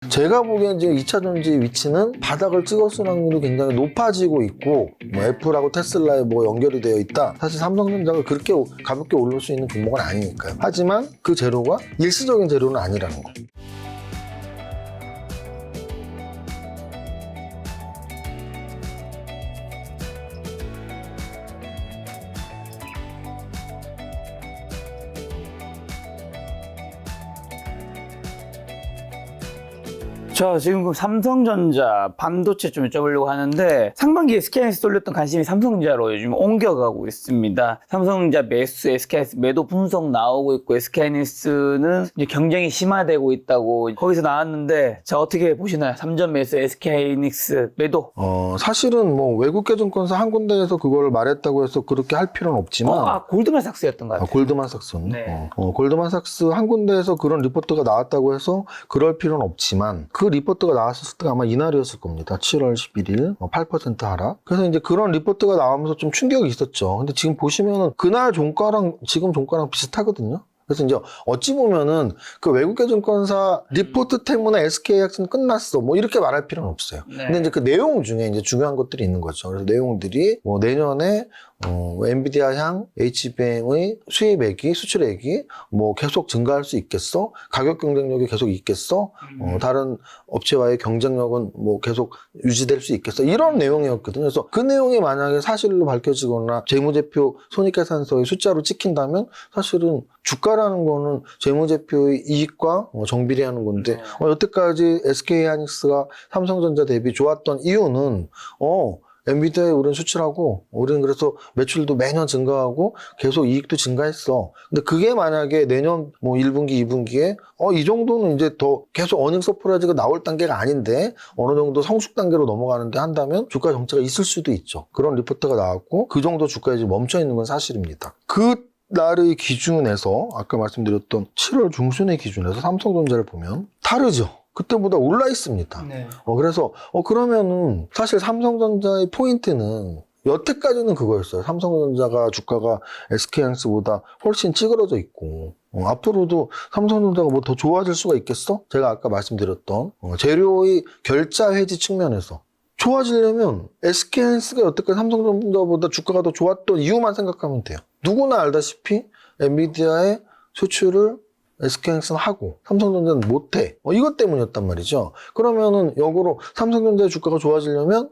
제가 보기엔 지금 2차 전지 위치는 바닥을 찍었을 확률이 굉장히 높아지고 있고, 뭐 애플하고 테슬라에 뭐 연결이 되어 있다. 사실 삼성전자가 그렇게 가볍게 오를 수 있는 종목은 아니니까요. 하지만 그 재료가 일시적인 재료는 아니라는 거. 저 지금 그 삼성전자 반도체 좀 여쭤보려고 하는데 상반기에 SK하이닉스 쏠렸던 관심이 삼성전자로 요즘 옮겨가고 있습니다. 삼성전자 매수, SK하이닉스 매도 분석 나오고 있고 SK하이닉스는 이제 경쟁이 심화되고 있다고 거기서 나왔는데 자 어떻게 보시나요? 3전 매수, SK하이닉스 매도. 사실은 뭐 외국계 증권사 한 군데에서 그걸 말했다고 해서 그렇게 할 필요는 없지만 골드만삭스였던 것 같아요. 골드만삭스. 네. 골드만삭스 한 군데에서 그런 리포트가 나왔다고 해서 그럴 필요는 없지만 그 리포트가 나왔을 때가 아마 이날이었을 겁니다. 7월 11일 8% 하락. 그래서 이제 그런 리포트가 나오면서 좀 충격이 있었죠. 근데 지금 보시면은 그날 종가랑 지금 종가랑 비슷하거든요. 그래서 이제 어찌 보면은 그 외국계 증권사 리포트 때문에 SK하이닉스는 끝났어. 뭐 이렇게 말할 필요는 없어요. 네. 근데 이제 그 내용 중에 이제 중요한 것들이 있는 거죠. 그래서 내용들이 뭐 내년에 엔비디아 향 HBM의 수입액이, 수출액이 뭐 계속 증가할 수 있겠어? 가격 경쟁력이 계속 있겠어? 다른 업체와의 경쟁력은 뭐 계속 유지될 수 있겠어? 이런 내용이었거든요. 그래서 그 내용이 만약에 사실로 밝혀지거나 재무제표 손익계산서의 숫자로 찍힌다면 사실은 주가라는 거는 재무제표의 이익과 정비례하는 건데 여태까지 SK하이닉스가 삼성전자 대비 좋았던 이유는 엔비디아에 우리는 수출하고 우리는 그래서 매출도 매년 증가하고 계속 이익도 증가했어. 근데 그게 만약에 내년 뭐 1분기, 2분기에 이 정도는 이제 더 계속 어닝 서프라이즈가 나올 단계가 아닌데 어느 정도 성숙 단계로 넘어가는데 한다면 주가 정체가 있을 수도 있죠. 그런 리포트가 나왔고 그 정도 주가에 지금 멈춰 있는 건 사실입니다. 그 날의 기준에서 아까 말씀드렸던 7월 중순의 기준에서 삼성전자를 보면 다르죠. 그때보다 올라 있습니다. 네. 그래서 그러면은 사실 삼성전자의 포인트는 여태까지는 그거였어요. 삼성전자가 주가가 SK하이닉스보다 훨씬 찌그러져 있고 앞으로도 삼성전자가 뭐 더 좋아질 수가 있겠어? 제가 아까 말씀드렸던 재료의 결자 회지 측면에서 좋아지려면 SK하이닉스가 여태까지 삼성전자보다 주가가 더 좋았던 이유만 생각하면 돼요. 누구나 알다시피 엔비디아의 수출을 SK하이닉스는 하고 삼성전자는 못해. 이것 때문이었단 말이죠. 그러면은 역으로 삼성전자의 주가가 좋아지려면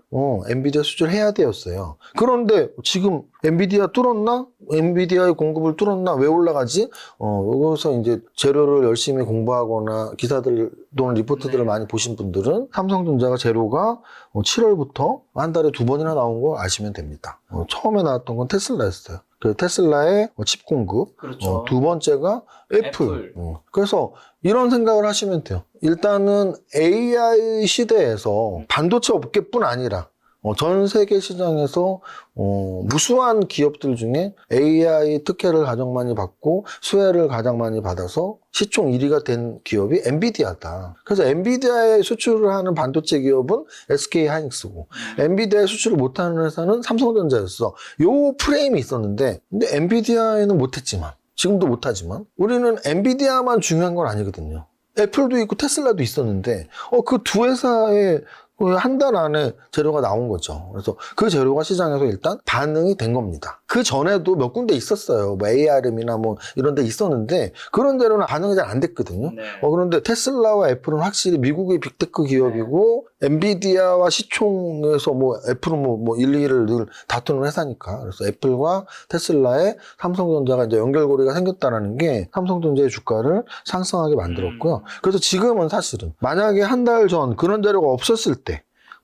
엔비디아 수출해야 되었어요. 그런데 지금 엔비디아 뚫었나? 엔비디아의 공급을 뚫었나? 왜 올라가지? 여기서 이제 재료를 열심히 공부하거나 기사들 또는 리포트들을 많이 보신 분들은 삼성전자가 재료가 7월부터 한 달에 2번이나 나온 거 아시면 됩니다. 처음에 나왔던 건 테슬라였어요. 그 테슬라의 칩 공급, 그렇죠. 두 번째가 애플. 그래서 이런 생각을 하시면 돼요. 일단은 AI 시대에서 반도체 업계뿐 아니라 전 세계 시장에서 무수한 기업들 중에 AI 특혜를 가장 많이 받고 수혜를 가장 많이 받아서 시총 1위가 된 기업이 엔비디아다. 그래서 엔비디아에 수출을 하는 반도체 기업은 SK하이닉스고 엔비디아에 수출을 못하는 회사는 삼성전자였어. 요 프레임이 있었는데 근데 엔비디아에는 못했지만 지금도 못하지만 우리는 엔비디아만 중요한 건 아니거든요. 애플도 있고 테슬라도 있었는데 그 두 회사의 한 달 안에 재료가 나온 거죠. 그래서 그 재료가 시장에서 일단 반응이 된 겁니다. 그 전에도 몇 군데 있었어요. 뭐 ARM이나 뭐 이런 데 있었는데 그런 데로는 반응이 잘 안 됐거든요. 네. 그런데 테슬라와 애플은 확실히 미국의 빅테크 기업이고 엔비디아와 시총에서 뭐 애플은 뭐 1, 2위를 늘 다투는 회사니까. 그래서 애플과 테슬라의 삼성전자가 이제 연결고리가 생겼다는 게 삼성전자의 주가를 상승하게 만들었고요. 그래서 지금은 사실은 만약에 한 달 전 그런 재료가 없었을 때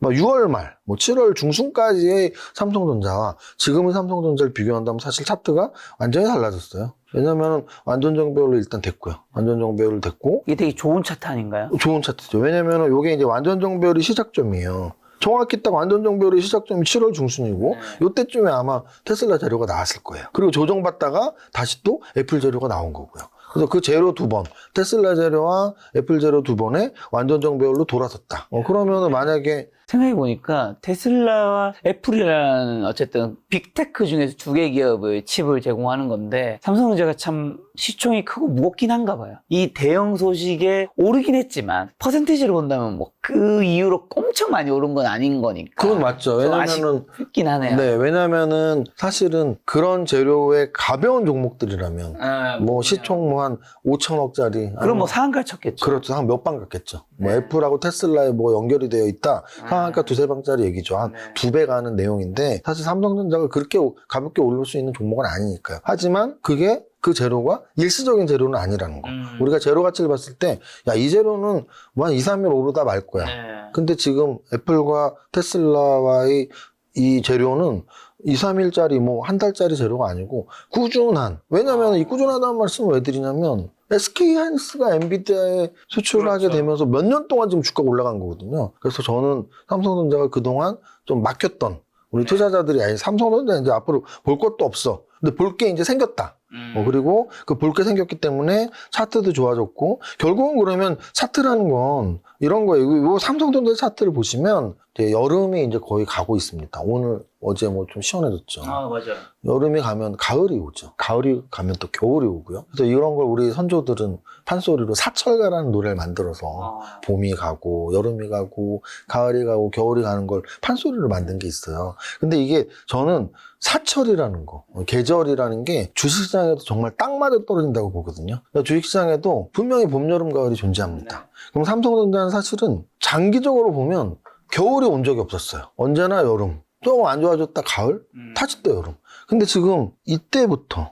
6월 말, 7월 중순까지의 삼성전자와 지금의 삼성전자를 비교한다면 사실 차트가 완전히 달라졌어요. 왜냐면 완전 정배열로 일단 됐고요. 완전 정배열로 됐고 이게 되게 좋은 차트 아닌가요? 좋은 차트죠. 왜냐면 요게 이제 완전 정배열이 시작점이에요. 정확히 딱 완전 정배열의 시작점이 7월 중순이고 요때쯤에 아마 테슬라 재료가 나왔을 거예요. 그리고 조정받다가 다시 또 애플 재료가 나온 거고요. 그래서 그 재료 2번, 테슬라 재료와 애플 재료 2번에 완전 정배열로 돌아섰다. 그러면은 만약에 생각해보니까 테슬라와 애플이라는 어쨌든 빅테크 중에서 두 개 기업의 칩을 제공하는 건데 삼성전자가 참 시총이 크고 무겁긴 한가 봐요. 이 대형 소식에 오르긴 했지만 퍼센티지로 본다면 뭐 그 이후로 엄청 많이 오른 건 아닌 거니까. 그건 맞죠. 좀 왜냐면은 아쉽긴 하네요. 네, 왜냐면은 사실은 그런 재료의 가벼운 종목들이라면 뭐 시총 뭐 한 5천억짜리 그럼 뭐 상한가 쳤겠죠. 그렇죠. 한 몇 방 갔겠죠. 뭐 네. 애플하고 테슬라에 뭐 연결이 되어 있다. 상한가 두세 방짜리 얘기죠. 한 네. 2배 가는 내용인데 사실 삼성전자가 그렇게 가볍게 오를 수 있는 종목은 아니니까요. 하지만 그게 그 재료가 일시적인 재료는 아니라는 거. 우리가 재료 가치를 봤을 때, 야, 이 재료는 뭐 한 2, 3일 오르다 말 거야. 네. 근데 지금 애플과 테슬라와의 이 재료는 2, 3일짜리 뭐 한 달짜리 재료가 아니고 꾸준한. 왜냐면 이 꾸준하다는 말씀을 왜 드리냐면 SK 하이닉스가 엔비디아에 수출을 하게 되면서 몇 년 동안 지금 주가가 올라간 거거든요. 그래서 저는 삼성전자가 그동안 좀 막혔던 우리 투자자들이 아니 삼성전자 이제 앞으로 볼 것도 없어. 근데 볼 게 이제 생겼다. 그리고 그 볼 게 생겼기 때문에 차트도 좋아졌고 결국은 그러면 차트라는 건 이런 거예요. 이 삼성전자 차트를 보시면 이제 여름이 이제 거의 가고 있습니다. 오늘 어제 뭐 좀 시원해졌죠. 아, 맞아요. 여름이 가면 가을이 오죠. 가을이 가면 또 겨울이 오고요. 그래서 이런 걸 우리 선조들은 판소리로 사철가라는 노래를 만들어서 봄이 가고 여름이 가고 가을이 가고 겨울이 가는 걸 판소리로 만든 게 있어요. 근데 이게 저는 사철이라는 거, 계절이라는 게 주식시장에도 정말 딱 맞아 떨어진다고 보거든요. 그러니까 주식시장에도 분명히 봄, 여름, 가을이 존재합니다. 그럼 삼성전자는 사실은 장기적으로 보면 겨울이 온 적이 없었어요. 언제나 여름. 조금 안 좋아졌다 가을, 다시 또 여름. 근데 지금 이때부터,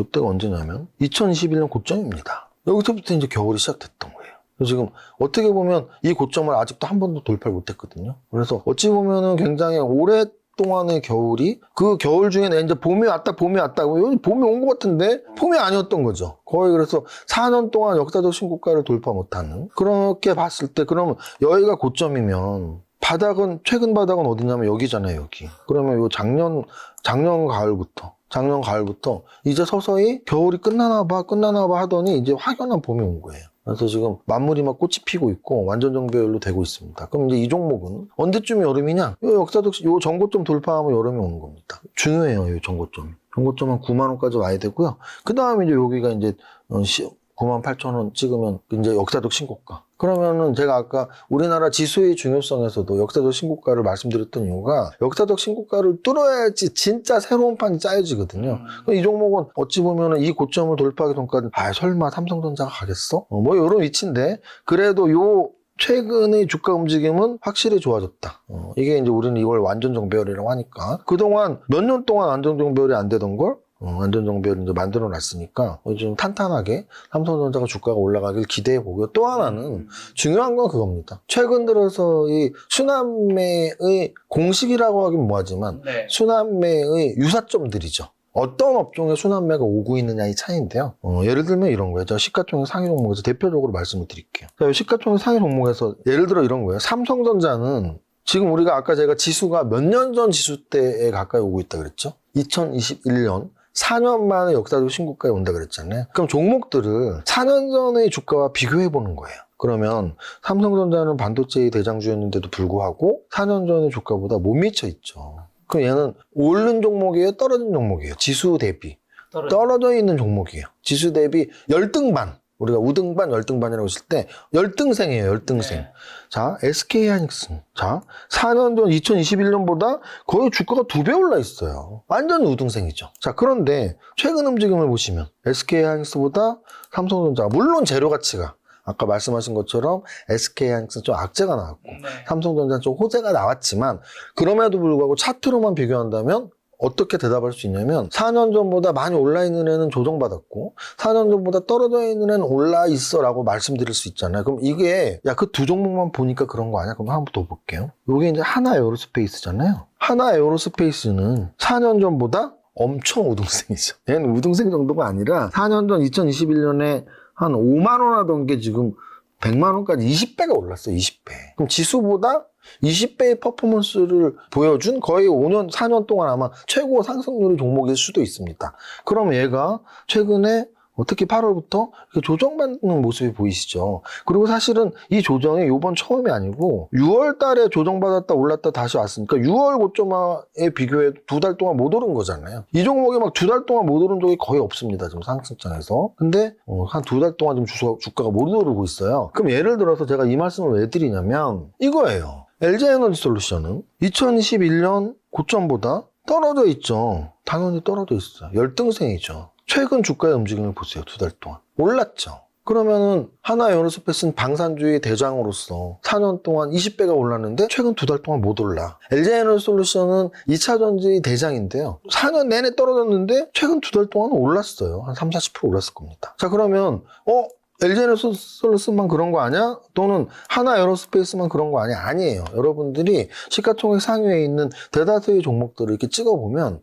이때가 언제냐면 2021년 고점입니다. 여기서부터 이제 겨울이 시작됐던 거예요. 그래서 지금 어떻게 보면 이 고점을 아직도 한 번도 돌파를 못했거든요. 그래서 어찌 보면은 굉장히 오랫동안의 겨울이 그 겨울 중에는 이제 봄이 왔다 봄이 온 것 같은데 봄이 아니었던 거죠. 거의 그래서 4년 동안 역사적 신고가를 돌파 못하는 그렇게 봤을 때 그러면 여기가 고점이면 최근 바닥은 어디냐면 여기잖아요, 여기. 그러면 요 작년 가을부터 이제 서서히 겨울이 끝나나 봐 하더니 이제 확연한 봄이 온 거예요. 그래서 지금 만물이 막 꽃이 피고 있고 완전 정배열로 되고 있습니다. 그럼 이제 이 종목은 언제쯤 여름이냐? 요 전고점 돌파하면 여름이 오는 겁니다. 중요해요, 이 전고점. 전고점 한 9만 원까지 와야 되고요. 그 다음에 이제 여기가 이제 98,000원 찍으면 이제 역사적 신고가. 그러면은 제가 아까 우리나라 지수의 중요성에서도 역사적 신고가를 말씀드렸던 이유가 역사적 신고가를 뚫어야지 진짜 새로운 판이 짜여지거든요. 이 종목은 어찌 보면은 이 고점을 돌파하기 전까지 설마 삼성전자가 가겠어? 뭐 이런 위치인데 그래도 요 최근의 주가 움직임은 확실히 좋아졌다. 이게 이제 우리는 이걸 완전 정배열이라고 하니까 그동안 몇 년 동안 완전 정배열이 안 되던 걸 완전 정배를 이제 만들어 놨으니까 좀 탄탄하게 삼성전자가 주가가 올라가길 기대해 보고요. 또 하나는 중요한 건 그겁니다. 최근 들어서 이 순환매의 공식이라고 하긴 뭐하지만 순환매의 유사점들이죠. 어떤 업종에 순환매가 오고 있느냐의 차이인데요. 예를 들면 이런 거예요. 제가 시가총액 상위 종목에서 대표적으로 말씀을 드릴게요. 시가총액 상위 종목에서 예를 들어 이런 거예요. 삼성전자는 지금 우리가 아까 제가 지수가 몇 년 전 지수 때에 가까이 오고 있다 그랬죠? 2021년 4년 만에 역사적 신고가에 온다 그랬잖아요. 그럼 종목들을 4년 전의 주가와 비교해 보는 거예요. 그러면 삼성전자는 반도체의 대장주였는데도 불구하고 4년 전의 주가보다 못 미쳐 있죠. 그럼 얘는 오른 종목이에요? 떨어진 종목이에요? 지수 대비. 떨어져 있는 종목이에요. 지수 대비 열등반. 우리가 우등반, 열등반이라고 했을 때 열등생이에요, 열등생. 네. 자, SK 하이닉스. 자, 4년 전 2021년보다 거의 주가가 2배 올라 있어요. 완전 우등생이죠. 자, 그런데 최근 움직임을 보시면 SK 하이닉스보다 삼성전자, 물론 재료 가치가 아까 말씀하신 것처럼 SK 하이닉스는 좀 악재가 나왔고 삼성전자는 좀 호재가 나왔지만 그럼에도 불구하고 차트로만 비교한다면 어떻게 대답할 수 있냐면 4년 전보다 많이 올라있는 애는 조정받았고 4년 전보다 떨어져 있는 애는 올라있어 라고 말씀드릴 수 있잖아요. 그럼 이게 그 두 종목만 보니까 그런 거 아니야? 그럼 한 번 더 볼게요. 이게 이제 하나 에어로스페이스잖아요. 하나 에어로스페이스는 4년 전보다 엄청 우등생이죠. 얘는 우등생 정도가 아니라 4년 전 2021년에 한 5만 원 하던 게 지금 100만 원까지 20배가 올랐어요. 20배. 그럼 지수보다 20배의 퍼포먼스를 보여준 거의 5년, 4년 동안 아마 최고 상승률의 종목일 수도 있습니다. 그럼 얘가 최근에 특히 8월부터 조정받는 모습이 보이시죠. 그리고 사실은 이 조정이 이번 처음이 아니고 6월 달에 조정받았다 올랐다 다시 왔으니까 6월 고점에 비교해 2달 동안 못 오른 거잖아요. 이 종목이 막 2달 동안 못 오른 적이 거의 없습니다. 지금 상승장에서. 근데 한 2달 동안 좀 주가가 못 오르고 있어요. 그럼 예를 들어서 제가 이 말씀을 왜 드리냐면 이거예요. LG에너지솔루션은 2021년 고점보다 떨어져 있죠. 당연히 떨어져 있어요. 열등생이죠. 최근 주가의 움직임을 보세요. 2달 동안. 올랐죠. 그러면은 하나에어로스페이스는 방산주의 대장으로서 4년 동안 20배가 올랐는데 최근 2달 동안 못 올라. LG에너지솔루션은 2차전지 대장인데요. 4년 내내 떨어졌는데 최근 2달 동안 올랐어요. 한 30-40% 올랐을 겁니다. 자, 그러면 LG에너지솔루션만 그런 거 아니야? 또는 하나에어로스페이스만 그런 거 아니야? 아니에요. 여러분들이 시가총액 상위에 있는 대다수의 종목들을 이렇게 찍어보면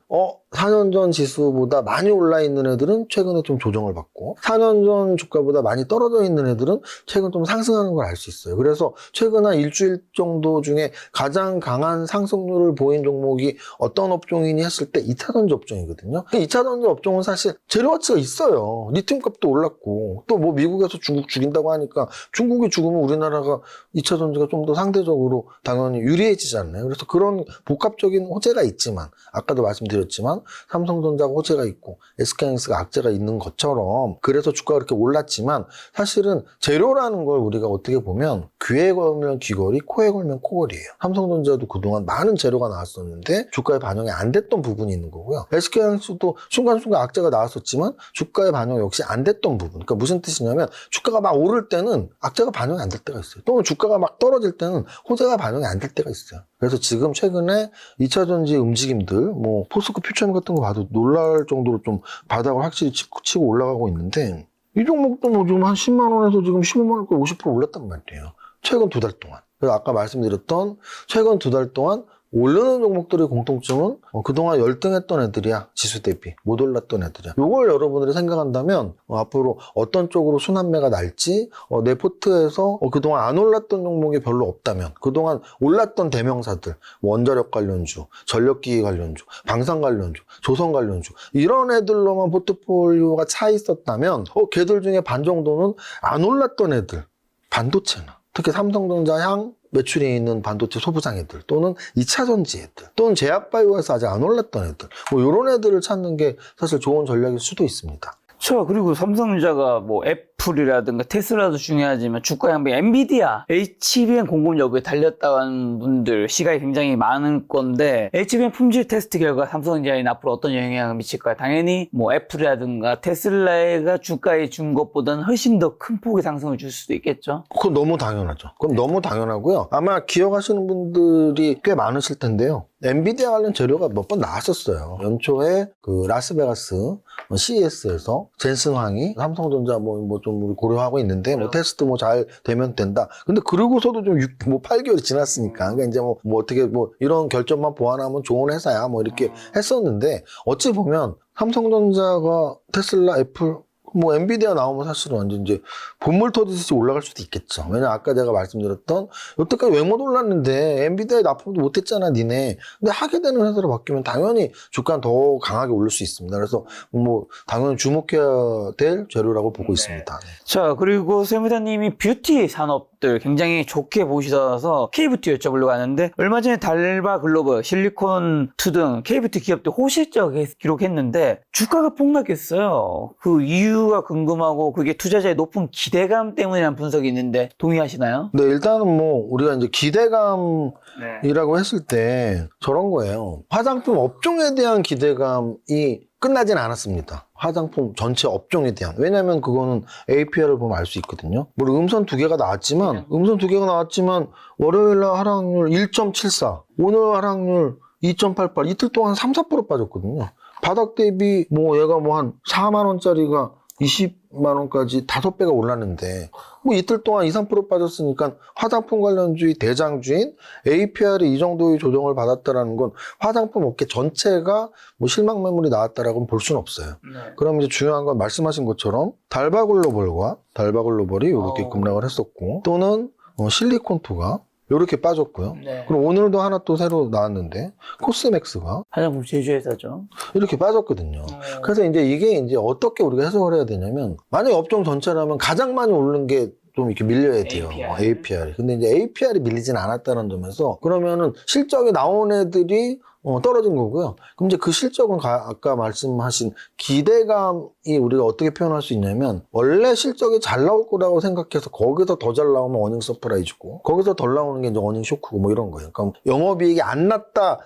4년 전 지수보다 많이 올라 있는 애들은 최근에 좀 조정을 받고 4년 전 주가보다 많이 떨어져 있는 애들은 최근 좀 상승하는 걸 알 수 있어요. 그래서 최근 한 일주일 정도 중에 가장 강한 상승률을 보인 종목이 어떤 업종이니 했을 때 2차전지 업종이거든요. 2차전지 업종은 사실 재료 가치가 있어요. 리튬 값도 올랐고 또 뭐 미국에서 중국 죽인다고 하니까 중국이 죽으면 우리나라가 2차전지가 좀 더 상대적으로 당연히 유리해지잖아요. 그래서 그런 복합적인 호재가 있지만 아까도 말씀드렸지만 삼성전자가 호재가 있고 SK하이닉스가 악재가 있는 것처럼 그래서 주가가 그렇게 올랐지만 사실은 재료라는 걸 우리가 어떻게 보면 귀에 걸면 귀걸이, 코에 걸면 코걸이에요. 삼성전자도 그동안 많은 재료가 나왔었는데 주가에 반영이 안 됐던 부분이 있는 거고요. SK하이닉스도 순간순간 악재가 나왔었지만 주가에 반영 역시 안 됐던 부분. 그러니까 무슨 뜻이냐면 주가가 막 오를 때는 악재가 반영이 안 될 때가 있어요. 또는 주가가 막 떨어질 때는 호재가 반영이 안 될 때가 있어요. 그래서 지금 최근에 2차전지 움직임들, 뭐 포스코 퓨처엠 같은 거 봐도 놀랄 정도로 좀 바닥을 확실히 치고 올라가고 있는데 이 종목도 뭐 지금 한 10만 원에서 지금 15만 원까지 50% 올랐단 말이에요. 최근 2달 동안. 그래서 아까 말씀드렸던 최근 2달 동안 오르는 종목들의 공통점은 그동안 열등했던 애들이야. 지수 대비. 못 올랐던 애들이야. 요걸 여러분들이 생각한다면 앞으로 어떤 쪽으로 순환매가 날지 내 포트에서 그동안 안 올랐던 종목이 별로 없다면 그동안 올랐던 대명사들 원자력 관련주, 전력기기 관련주, 방산 관련주, 조선 관련주 이런 애들로만 포트폴리오가 차 있었다면 걔들 중에 반 정도는 안 올랐던 애들 반도체나 특히 삼성전자 향 매출이 있는 반도체 소부장 애들 또는 2차전지 애들 또는 제약바이오에서 아직 안 올랐던 애들 뭐 이런 애들을 찾는 게 사실 좋은 전략일 수도 있습니다. 그렇죠. 그리고 삼성전자가 뭐 애플이라든가 테슬라도 중요하지만 주가 양비 엔비디아, HBM 공급 여부에 달렸다는 분들 시각이 굉장히 많을 건데 HBM 품질 테스트 결과 삼성전자에 앞으로 어떤 영향을 미칠까요? 당연히 뭐 애플이라든가 테슬라가 주가에 준 것보다는 훨씬 더 큰 폭의 상승을 줄 수도 있겠죠. 그건 너무 당연하죠. 그럼 너무 당연하고요. 아마 기억하시는 분들이 꽤 많으실 텐데요. 엔비디아 관련 재료가 몇 번 나왔었어요. 연초에 그 라스베가스 CES에서 젠슨 황이 삼성전자 뭐 좀 고려하고 있는데 뭐 테스트 뭐 잘 되면 된다. 근데 그러고서도 좀 8개월이 지났으니까 그러니까 이제 뭐 어떻게 뭐 이런 결정만 보완하면 좋은 회사야 뭐 이렇게 했었는데 어찌 보면 삼성전자가 테슬라, 애플 뭐 엔비디아 나오면 사실은 완전 이제 본물 터지듯이 올라갈 수도 있겠죠. 왜냐 아까 제가 말씀드렸던 여태까지 왜 못 올랐는데 엔비디아에 납품도 못했잖아 니네. 근데 하게 되는 회사로 바뀌면 당연히 주가는 더 강하게 오를 수 있습니다. 그래서 뭐 당연히 주목해야 될 재료라고 보고 있습니다. 자, 그리고 세무사님이 뷰티 산업들 굉장히 좋게 보시셔서 K뷰티 여쭤보려고 하는데 얼마 전에 달바 글로벌, 실리콘2 등 K뷰티 기업들 호실적 기록했는데 주가가 폭락했어요. 그 이유가 궁금하고 그게 투자자의 높은 기대감 때문이라는 분석이 있는데 동의하시나요? 네, 일단은 뭐 우리가 이제 기대감이라고 했을 때 저런 거예요. 화장품 업종에 대한 기대감이 끝나진 않았습니다. 화장품 전체 업종에 대한. 왜냐면 그거는 APR을 보면 알 수 있거든요. 물론 음선 2개가 나왔지만 월요일날 하락률 1.74, 오늘 하락률 2.88, 이틀 동안 3-4% 빠졌거든요. 바닥 대비 뭐 얘가 뭐 한 4만 원짜리가 20만 원까지 5배가 올랐는데 뭐 이틀 동안 2-3% 빠졌으니까 화장품 관련주의 대장주인 APR이 이 정도의 조정을 받았다라는 건 화장품 업계 전체가 뭐 실망 매물이 나왔다라고는 볼 수는 없어요. 네. 그럼 이제 중요한 건 말씀하신 것처럼 달바글로벌이 이렇게 급락을 했었고 또는 실리콘2가 이렇게 빠졌고요. 네. 그럼 오늘도 하나 또 새로 나왔는데 코스맥스가 화장품 제조회사죠. 이렇게 빠졌거든요. 그래서 이제 이게 이제 어떻게 우리가 해석을 해야 되냐면 만약에 업종 전체라면 가장 많이 오른 게 좀 이렇게 밀려야 돼요. APR이. 근데 이제 APR이 밀리진 않았다는 점에서 그러면은 실적이 나온 애들이 떨어진 거고요. 그럼 이제 그 실적은 아까 말씀하신 기대감이 우리가 어떻게 표현할 수 있냐면 원래 실적이 잘 나올 거라고 생각해서 거기서 더 잘 나오면 어닝 서프라이즈고 거기서 덜 나오는 게 이제 어닝 쇼크고 뭐 이런 거예요. 그러니까 영업이익이 안 났다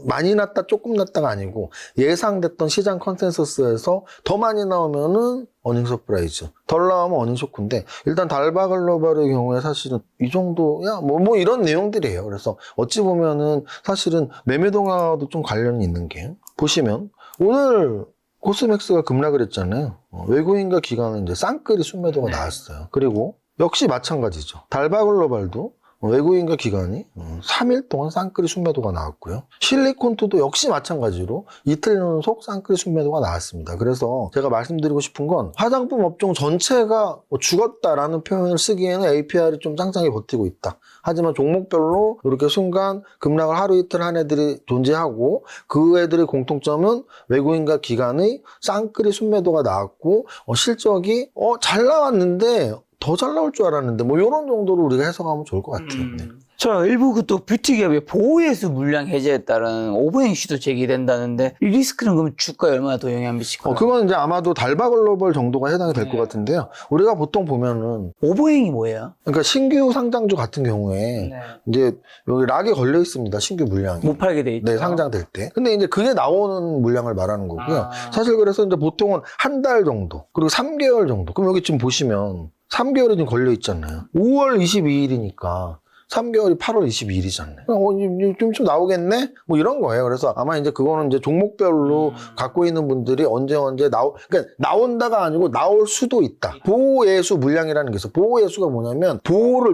많이 났다 조금 났다가 아니고 예상됐던 시장 컨센서스에서 더 많이 나오면은 어닝 서프라이즈 덜 나오면 어닝 쇼크인데 일단 달바 글로벌의 경우에 사실은 이 정도야 뭐 이런 내용들이에요. 그래서 어찌 보면은 사실은 매매 동화와도 좀 관련이 있는 게 보시면 오늘 코스맥스가 급락을 했잖아요. 외국인과 기관은 이제 쌍끌이 순매도가 나왔어요. 그리고 역시 마찬가지죠. 달바 글로벌도 외국인과 기관이 3일 동안 쌍끌이 순매도가 나왔고요. 실리콘투도 역시 마찬가지로 이틀 연속 쌍끌이 순매도가 나왔습니다. 그래서 제가 말씀드리고 싶은 건 화장품 업종 전체가 죽었다라는 표현을 쓰기에는 APR이 좀 짱짱히 버티고 있다. 하지만 종목별로 이렇게 순간 급락을 하루 이틀 한 애들이 존재하고 그 애들의 공통점은 외국인과 기관의 쌍끌이 순매도가 나왔고 실적이 잘 나왔는데 더 잘 나올 줄 알았는데 뭐 이런 정도로 우리가 해석하면 좋을 것 같아요. 네. 저 일부 또 뷰티 기업의 보호예수 물량 해제에 따른 오버행 이슈도 제기된다는데 이 리스크는 그럼 주가에 얼마나 더 영향을 미칠까요? 그건 이제 아마도 달바 글로벌 정도가 해당이 될 것 같은데요. 우리가 보통 보면은 오버행이 뭐예요? 그러니까 신규 상장주 같은 경우에 이제 여기 락이 걸려 있습니다. 신규 물량이. 못 팔게 돼 있죠. 네, 상장될 때. 근데 이제 그게 나오는 물량을 말하는 거고요. 사실 그래서 이제 보통은 한 달 정도, 그리고 3개월 정도. 그럼 여기 지금 보시면 3개월이 지금 걸려 있잖아요. 5월 22일이니까 3개월이 8월 22일이잖아요. 좀 나오겠네? 뭐 이런 거예요. 그래서 아마 이제 그거는 이제 종목별로 갖고 있는 분들이 언제 그러니까 나온다가 아니고 나올 수도 있다. 보호예수 물량이라는 게 있어. 보호예수가 뭐냐면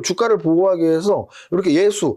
주가를 보호하기 위해서 이렇게 예수,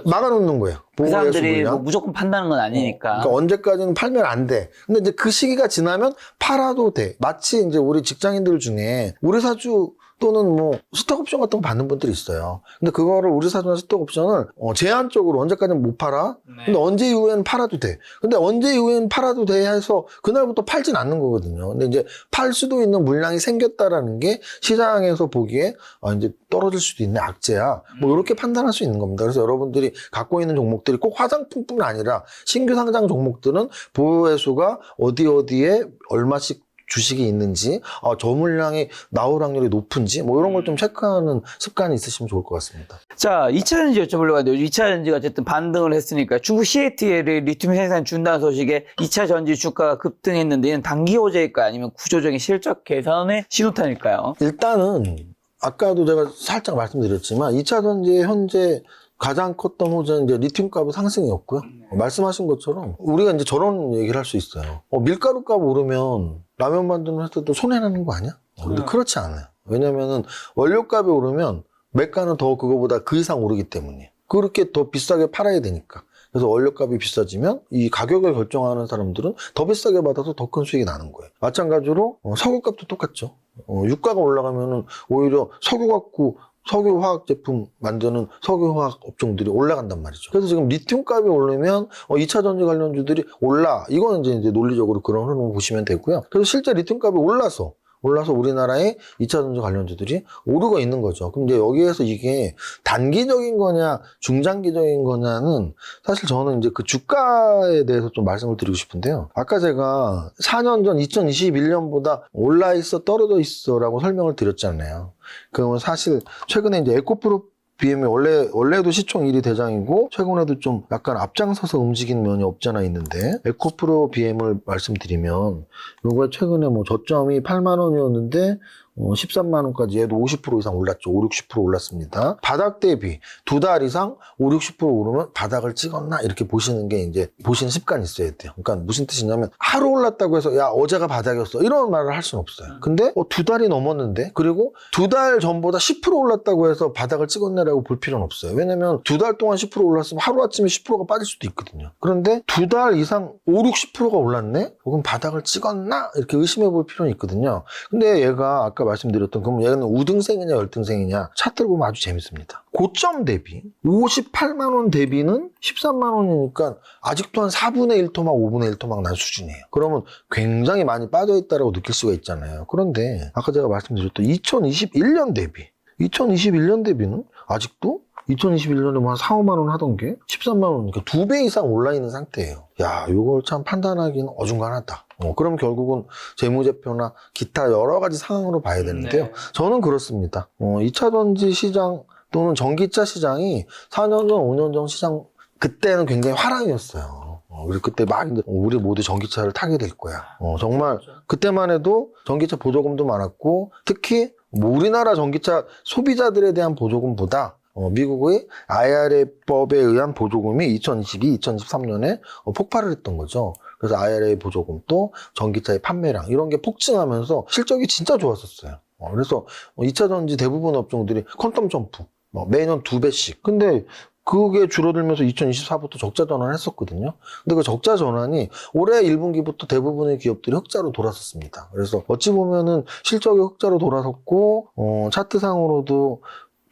막아놓는 거예요. 그 사람들이 뭐 무조건 판다는 건 아니니까. 그러니까 언제까지는 팔면 안 돼. 근데 이제 그 시기가 지나면 팔아도 돼. 마치 이제 우리 직장인들 중에 우리 사주 또는 뭐 스톡옵션 같은 거 받는 분들이 있어요. 근데 그거를 우리 사주나 스톡옵션을 제한적으로 언제까지는 못 팔아. 근데 언제 이후에는 팔아도 돼. 근데 언제 이후에는 팔아도 돼 해서 그날부터 팔진 않는 거거든요. 근데 이제 팔 수도 있는 물량이 생겼다라는 게 시장에서 보기에 이제 떨어질 수도 있네, 악재야. 뭐 이렇게 판단할 수 있는 겁니다. 그래서 여러분들이 갖고 있는 종목들이 꼭 화장품뿐 아니라 신규 상장 종목들은 보호회수가 어디에 얼마씩 주식이 있는지, 저 물량이 나올 확률이 높은지, 뭐 이런 걸 좀 체크하는 습관이 있으시면 좋을 것 같습니다. 자, 2차전지 여쭤보려고 하는데 2차전지가 어쨌든 반등을 했으니까 중국 CATL이 리튬 생산 준다는 소식에 2차전지 주가가 급등했는데 이는 단기 호재일까요? 아니면 구조적인 실적 개선의 신호탄일까요? 일단은 아까도 제가 살짝 말씀드렸지만 2차전지의 현재 가장 컸던 호재는 이제 리튬 값의 상승이었고요. 말씀하신 것처럼 우리가 이제 저런 얘기를 할 수 있어요. 밀가루 값 오르면 라면 만드는 회사도 손해나는 거 아니야? 근데 그렇지 않아요. 왜냐면은 원료 값이 오르면 매가는 더 그거보다 그 이상 오르기 때문이에요. 그렇게 더 비싸게 팔아야 되니까. 그래서 원료 값이 비싸지면 이 가격을 결정하는 사람들은 더 비싸게 받아서 더 큰 수익이 나는 거예요. 마찬가지로 석유 값도 똑같죠. 유가가 올라가면은 오히려 석유 화학 제품 만드는 석유 화학 업종들이 올라간단 말이죠. 그래서 지금 리튬 값이 오르면 2차 전지 관련주들이 올라. 이거는 이제 논리적으로 그런 흐름을 보시면 되고요. 그래서 실제 리튬 값이 올라서 우리나라의 2차 전지 관련주들이 오르고 있는 거죠. 그럼 이제 여기에서 이게 단기적인 거냐, 중장기적인 거냐는 사실 저는 이제 그 주가에 대해서 좀 말씀을 드리고 싶은데요. 아까 제가 4년 전 2021년보다 올라 있어, 떨어져 있어 라고 설명을 드렸잖아요. 그러면 사실 최근에 이제 에코프로 BM이 원래도 시총 1위 대장이고 최근에도 좀 약간 앞장서서 움직이는 면이 없잖아 있는데 에코프로 BM을 말씀드리면 요거 최근에 뭐 저점이 8만 원이었는데 13만 원까지 얘도 50% 이상 올랐죠. 5, 60% 올랐습니다. 바닥 대비 2달 이상 5, 60% 오르면 바닥을 찍었나 이렇게 보시는 게 이제 보시는 습관이 있어야 돼요. 그러니까 무슨 뜻이냐면 하루 올랐다고 해서 야 어제가 바닥이었어 이런 말을 할 수는 없어요. 근데 2달이 넘었는데 그리고 2달 전보다 10% 올랐다고 해서 바닥을 찍었네라고 볼 필요는 없어요. 왜냐면 2달 동안 10% 올랐으면 하루아침에 10%가 빠질 수도 있거든요. 그런데 2달 이상 5, 60%가 올랐네? 그럼 바닥을 찍었나? 이렇게 의심해 볼 필요는 있거든요. 근데 얘가 아까 말씀드렸던 그럼 얘는 우등생이냐 열등생이냐 차트를 보면 아주 재밌습니다. 고점 대비 58만 원 대비는 13만 원이니까 아직도 한 4분의 1 토막 5분의 1 토막 난 수준이에요. 그러면 굉장히 많이 빠져있다고 느낄 수가 있잖아요. 그런데 아까 제가 말씀드렸던 2021년 대비는 아직도 2021년에 뭐 한 4, 5만 원 하던 게 13만 원, 그러니까 2배 이상 올라 있는 상태예요. 야, 이걸 참 판단하기는 어중간하다. 그럼 결국은 재무제표나 기타 여러 가지 상황으로 봐야 되는데요. 네. 저는 그렇습니다. 2차 전지 시장 또는 전기차 시장이 4년 전, 5년 전 시장 그때는 굉장히 화랑이었어요. 그리고 그때 막 우리 모두 전기차를 타게 될 거야. 정말 그때만 해도 전기차 보조금도 많았고 특히 뭐 우리나라 전기차 소비자들에 대한 보조금보다 미국의 IRA법에 의한 보조금이 2022, 2023년에 폭발을 했던 거죠. 그래서 IRA 보조금도 전기차의 판매량 이런 게 폭증하면서 실적이 진짜 좋았었어요. 그래서 2차 전지 대부분 업종들이 퀀텀 점프 매년 2배씩. 근데 그게 줄어들면서 2024부터 적자 전환을 했었거든요. 근데 그 적자 전환이 올해 1분기부터 대부분의 기업들이 흑자로 돌아섰습니다. 그래서 어찌 보면은 실적이 흑자로 돌아섰고 차트상으로도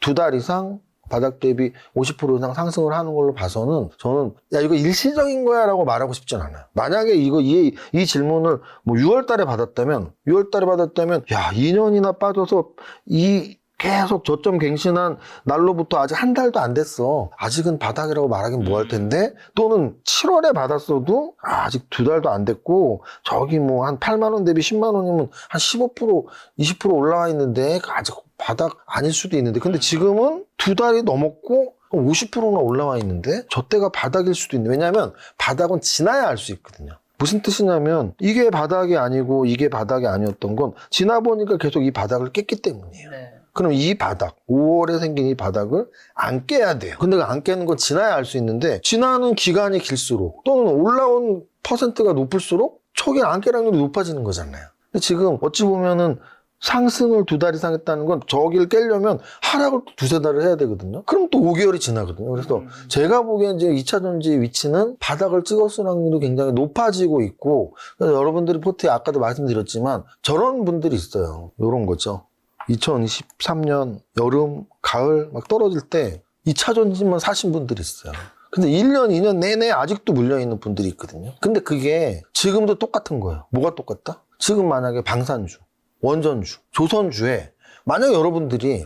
2달 이상 바닥 대비 50% 이상 상승을 하는 걸로 봐서는 저는 야 이거 일시적인 거야 라고 말하고 싶진 않아요. 만약에 이 질문을 뭐 6월 달에 받았다면 야 2년이나 빠져서 계속 저점 갱신한 날로부터 아직 한 달도 안 됐어. 아직은 바닥이라고 말하긴 뭐 할 텐데 또는 7월에 받았어도 아직 2달도 안 됐고 저기 뭐 한 8만 원 대비 10만 원이면 한 15% 20% 올라와 있는데 아직 바닥 아닐 수도 있는데 근데 지금은 2달이 넘었고 50%나 올라와 있는데 저때가 바닥일 수도 있는데 왜냐하면 바닥은 지나야 알 수 있거든요. 무슨 뜻이냐면 이게 바닥이 아니고 이게 바닥이 아니었던 건 지나보니까 계속 이 바닥을 깼기 때문이에요. 네. 그럼 이 바닥 5월에 생긴 이 바닥을 안 깨야 돼요. 근데 안 깨는 건 지나야 알 수 있는데 지나는 기간이 길수록 또는 올라온 퍼센트가 높을수록 초기 안 깨는 확률이 높아지는 거잖아요. 근데 지금 어찌 보면은 상승을 2달 이상 했다는 건 저기를 깨려면 하락을 또 2-3달을 해야 되거든요. 그럼 또 5개월이 지나거든요. 그래서 제가 보기엔 이제 2차 전지 위치는 바닥을 찍었을 확률이 굉장히 높아지고 있고 그래서 여러분들이 포트에 아까도 말씀드렸지만 저런 분들이 있어요. 이런 거죠. 2023년 여름, 가을 막 떨어질 때 2차 전지만 사신 분들이 있어요. 근데 1년, 2년 내내 아직도 물려있는 분들이 있거든요. 근데 그게 지금도 똑같은 거예요. 뭐가 똑같다? 지금 만약에 방산주, 원전주, 조선주에 만약에 여러분들이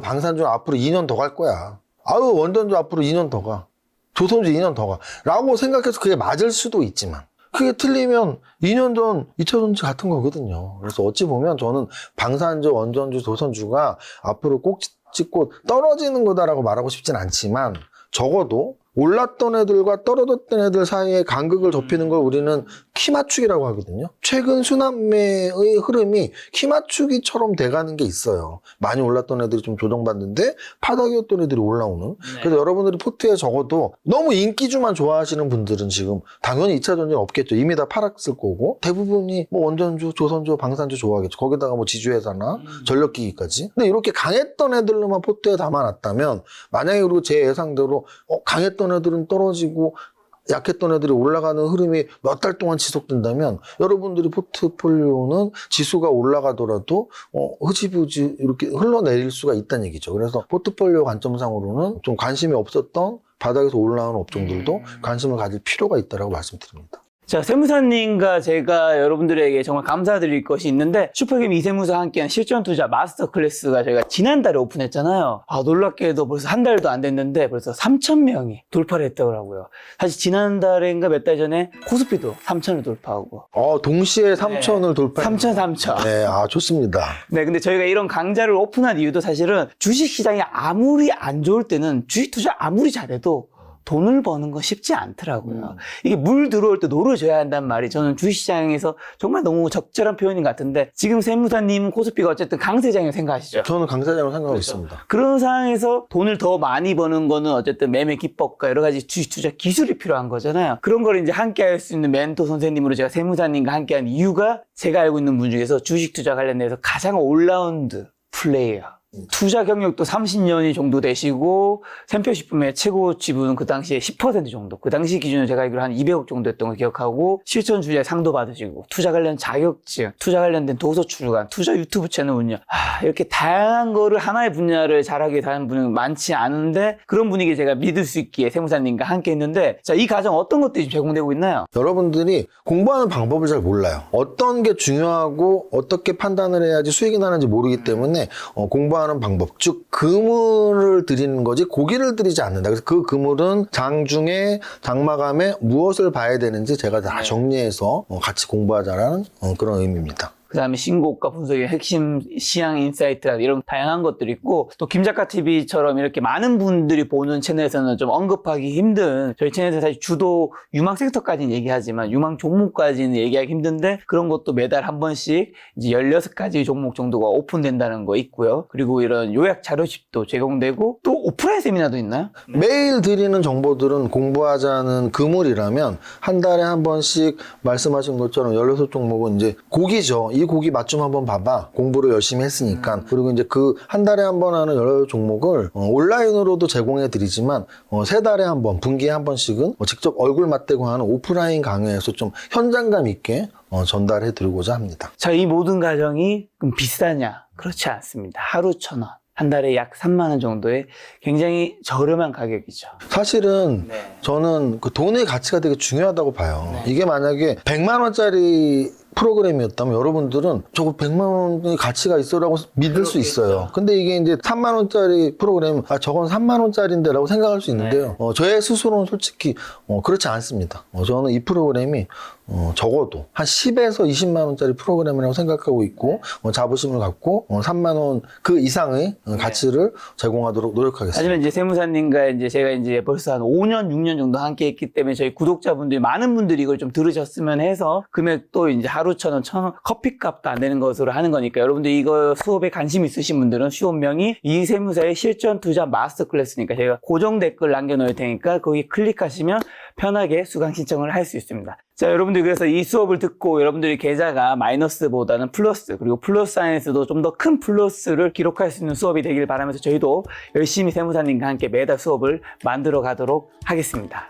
방산주 앞으로 2년 더 갈 거야. 원전주 앞으로 2년 더 가. 조선주 2년 더 가. 라고 생각해서 그게 맞을 수도 있지만 그게 틀리면 2년 전 2차 전지 같은 거거든요. 그래서 어찌 보면 저는 방산주, 원전주, 조선주가 앞으로 꼭 찍고 떨어지는 거다라고 말하고 싶진 않지만 적어도 올랐던 애들과 떨어졌던 애들 사이에 간극을 좁히는 걸 우리는 키 맞추기라고 하거든요. 최근 순환매의 흐름이 키 맞추기처럼 돼가는 게 있어요. 많이 올랐던 애들이 좀 조정받는데 바닥이었던 애들이 올라오는. 네. 그래서 여러분들이 포트에 적어도 너무 인기주만 좋아하시는 분들은 지금 당연히 2차 전지는 없겠죠. 이미 다 팔았을 거고 대부분이 뭐 원전주, 조선주, 방산주 좋아하겠죠. 거기다가 뭐 지주회사나 전력기기까지. 근데 이렇게 강했던 애들로만 포트에 담아놨다면 만약에 그리고 제 예상대로 강했던 애들은 떨어지고 약했던 애들이 올라가는 흐름이 몇 달 동안 지속된다면 여러분들이 포트폴리오는 지수가 올라가더라도 흐지부지 이렇게 흘러내릴 수가 있다는 얘기죠. 그래서 포트폴리오 관점상으로는 좀 관심이 없었던 바닥에서 올라오는 업종들도 관심을 가질 필요가 있다고 말씀드립니다. 자, 세무사님과 제가 여러분들에게 정말 감사드릴 것이 있는데 슈퍼게임 이세무사와 함께한 실전투자 마스터 클래스가 저희가 지난달에 오픈했잖아요. 놀랍게도 벌써 한 달도 안 됐는데 벌써 3,000명이 돌파를 했더라고요. 사실 지난달인가 몇 달 전에 코스피도 3,000을 돌파하고 동시에 3,000을 돌파했네요. 3,000. 네, 좋습니다. 네, 근데 저희가 이런 강좌를 오픈한 이유도 사실은 주식시장이 아무리 안 좋을 때는 주식 투자 아무리 잘해도 돈을 버는 건 쉽지 않더라고요. 이게 물 들어올 때 노를 져야 한다는 말이 저는 주식시장에서 정말 너무 적절한 표현인 것 같은데 지금 세무사님은 코스피가 어쨌든 강세장이라고 생각하시죠? 저는 강세장으로 생각하고 그렇죠. 있습니다. 그런 상황에서 돈을 더 많이 버는 거는 어쨌든 매매 기법과 여러 가지 주식 투자 기술이 필요한 거잖아요. 그런 걸 이제 함께 할 수 있는 멘토 선생님으로 제가 세무사님과 함께 한 이유가 제가 알고 있는 분 중에서 주식 투자 관련돼서 가장 올라운드 플레이어 투자 경력도 30년이 정도 되시고 샘표식품의 최고 지분은 그 당시에 10% 정도, 그 당시 기준으로 제가 알기로 한 200억 정도 했던 걸 기억하고, 실전 주제 상도 받으시고, 투자 관련 자격증, 투자 관련된 도서 출간, 투자 유튜브 채널 운영, 이렇게 다양한 거를 하나의 분야를 잘하게 되는 분은 많지 않은데, 그런 분위기에 제가 믿을 수 있기에 세무사님과 함께 했는데, 자, 이 과정 어떤 것들이 지금 제공되고 있나요? 여러분들이 공부하는 방법을 잘 몰라요. 어떤 게 중요하고 어떻게 판단을 해야지 수익이 나는지 모르기 때문에 공부하는 방법, 즉 그물을 들이는 거지 고기를 들이지 않는다. 그래서 그 그물은 장중에 장마감에 무엇을 봐야 되는지 제가 다 정리해서 같이 공부하자라는 그런 의미입니다. 그 다음에 신고가 분석의 핵심 시향 인사이트라 이런 다양한 것들이 있고, 또 김작가TV처럼 이렇게 많은 분들이 보는 채널에서는 좀 언급하기 힘든, 저희 채널에서 사실 주도 유망 섹터까지는 얘기하지만 유망 종목까지는 얘기하기 힘든데, 그런 것도 매달 한 번씩 이제 16가지 종목 정도가 오픈된다는 거 있고요. 그리고 이런 요약 자료집도 제공되고, 또 오프라인 세미나도 있나요? 매일 드리는 정보들은 공부하자는 그물이라면 한 달에 한 번씩 말씀하신 것처럼 16종목은 이제 고기죠. 이 고기 맛 좀 한번 봐봐. 공부를 열심히 했으니까. 그리고 이제 그 한 달에 한 번 하는 여러 종목을 온라인으로도 제공해 드리지만 3달에 한 번, 분기에 한 번씩은 직접 얼굴 맞대고 하는 오프라인 강의에서 좀 현장감 있게 전달해 드리고자 합니다. 자, 이 모든 과정이 그럼 비싸냐? 그렇지 않습니다. 하루 1,000원. 한 달에 약 3만 원 정도의 굉장히 저렴한 가격이죠. 사실은 저는 그 돈의 가치가 되게 중요하다고 봐요. 이게 만약에 100만 원짜리 프로그램이었다면 여러분들은 저거 100만 원의 가치가 있어라고 믿을 수 있어요. 근데 이게 이제 3만 원짜리 프로그램, 저건 3만 원짜리인데 라고 생각할 수 있는데요. 저의 스스로는 솔직히 그렇지 않습니다. 저는 이 프로그램이 적어도 한 10에서 20만 원짜리 프로그램이라고 생각하고 있고, 자부심을 갖고 3만 원 그 이상의 가치를 제공하도록 노력하겠습니다. 하지만 이제 세무사님과 이제 제가 이제 벌써 한 5년, 6년 정도 함께 했기 때문에 저희 구독자분들이, 많은 분들이 이걸 좀 들으셨으면 해서 금액도 이제 하루 1,000원, 1,000원 커피값도 안 되는 것으로 하는 거니까, 여러분들 이거 수업에 관심 있으신 분들은 수업명이 이세무사의 실전 투자 마스터 클래스니까 제가 고정 댓글 남겨놓을 테니까 거기 클릭하시면 편하게 수강 신청을 할 수 있습니다. 자, 여러분들 그래서 이 수업을 듣고 여러분들이 계좌가 마이너스보다는 플러스, 그리고 플러스 안에서도 좀 더 큰 플러스를 기록할 수 있는 수업이 되길 바라면서 저희도 열심히 세무사님과 함께 매달 수업을 만들어 가도록 하겠습니다.